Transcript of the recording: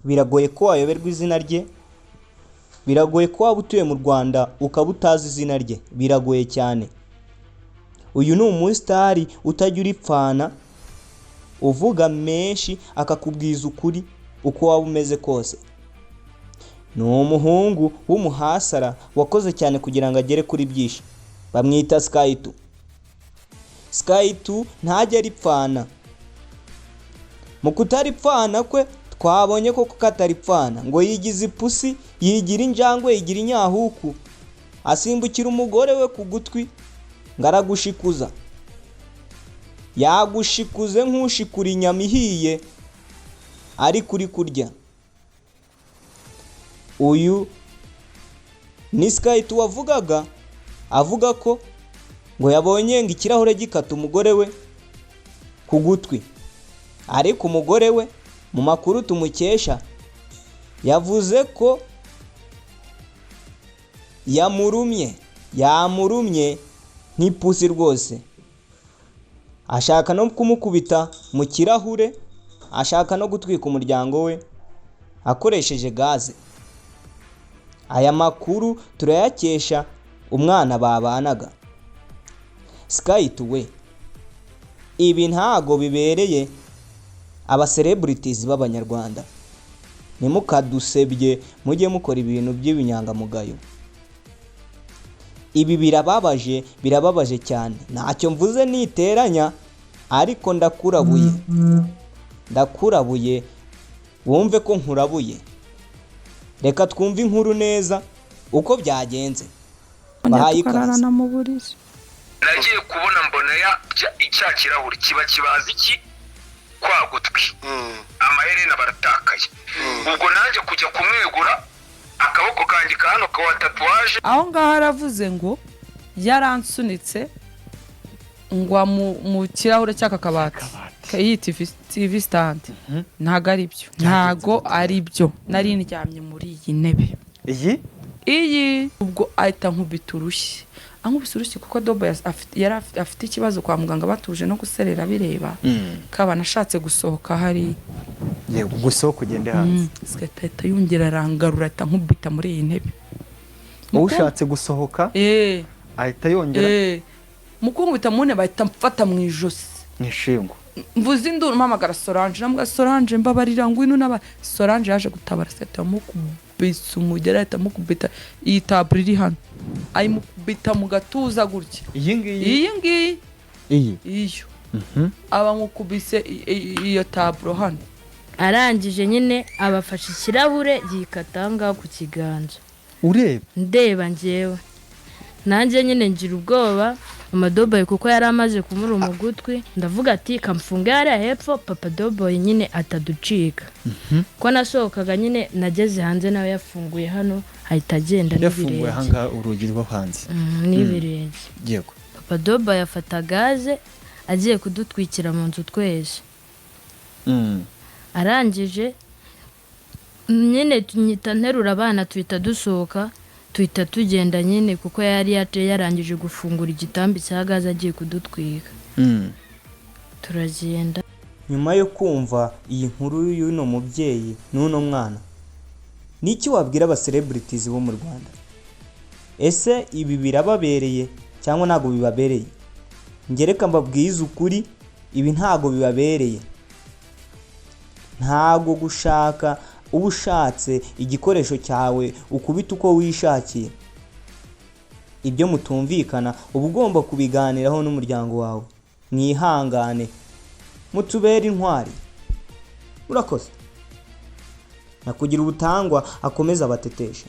biragoye ko wayoberwa izina rye, biragoye ko waba utuye mu Rwanda ukaba utazi izina rye, biragoye cyane. Uyu ni umusitari utajya uripfana, uvuga menshi akakubwiza ukuri uko waba umeze kose. Ni umuhungu w'umuhasara wakoze cyane kugira ngo agere kuri byinshi. Bamwita Sky 2. Sky 2 ntajya aripfana. Mu kutaripfana kwe twabonye koko kataripfana, ngo yigize ipusi, yigira injangwe, yigira inyahuku, asimbukira umugore we ku gutwi ngo aragushikuza. Yagushikuze nk'ushikura inyama ihiye ari kuri kurya. Uyu ni Sky 2 wavugaga, avuga ko ngo yabonye ngo ikirahure gikata umugore we ku gutwi, ariko umugore we mu makuru tumukesha yavuze ko yamurumye nk'ipusi rwose, ashaka no kumukubita mu kirahure, ashaka no gutwika umuryango we akoresheje gaze. Aya makuru turayakesha umwana babanaga. Sky 2 we, ibi ntago bibereye aba celebrities b'Abanyarwanda. Nimukadusebye mujye mukora ibintu by'ibinyangamugayo. Ibi birababaje cyane. Ntacyo mvuze niteranya, ariko ndakurabuye wumve ko nkurabuye. Reka twumve inkuru neza uko byagenze. Bahaye ikaze. Nagiye kubona mbona icya kirahuri kiba kibaza iki kwa gutwi, amaherena baratakaye. Ubwo nanjye kujya kumwegura, akaboko kanjye hano kawa tatuwaje. Aho ngaho aravuze ngo yaransunitse ngwa mu kirahure cy'aka kabati iyi TV stand. Ntago ari byo, nari ndyamye muri iyi ntebe iyi. Ubwo ahita nkubita urushyi, kuko Dobo yari afite ikibazo kwa muganga, batuje no guserera bireba. Kaba nashatse gusohoka hari gusohoka ugende hanze. Sekretari yongera arangarura ahita nkubita muri iyi ntebe. Ushatse gusohoka ahita yongera mukungubita mu ntebe, bahita mfata mu ijosi nishingo. Mvuze induru mpamagara Solange, namwe Solange mbabarira ngwino n'aba. Solange yaje gutabara, sekretari mukubisa umugera, ahita mukubita iyi tabure iri hano, ayimukubita mu gatuza gutya. Iyi ngiyi iyo aba mukubise iyo taburo hano. Arangije nyine abafashe ikirahure yikatanga ku kiganza. Ndeba njyewe nanjye nyine ngira ubwoba. Amadoboye kuko yari amaze kumuruma gutwi, ndavuga ati kamfunge hariya hepfo papa Doboye nyine ataducika. Ko nasohokaga nyine nageze hanze, nawe yafunguye hano ahita agenda n'ibirenge. Yafunguye hanga urugi rwo hanze n'ibirenge. Yego. Papa Doboye afata gaze agiye kudutwikira mu nzu twese. Arangije nyine tunyita nterura abana, tuhita dusohoka, tuhita tugenda nyine kuko yari yarangije gufungura igitambi cya gaze agiye kudutwika. Turagenda. Nyuma yo kumva iyi nkuru y'uno mubyeyi n'uno mwana, niki wabwira aba celebrities bo mu Rwanda? Ese ibi birababereye cyangwa ntago bibabereye? Ngereka mbabwiza ukuri, ibi ntago bibabereye. Ntago gushaka ubushatse igikoresho cyawe ukubita uko wishakiye. Ibyo mutumvikana uba ugomba kubiganiraho n'umuryango wawe. Mwihangane, mutubere intwari. Urakoze. Nakugira ubutangwa akomeza abatetesha.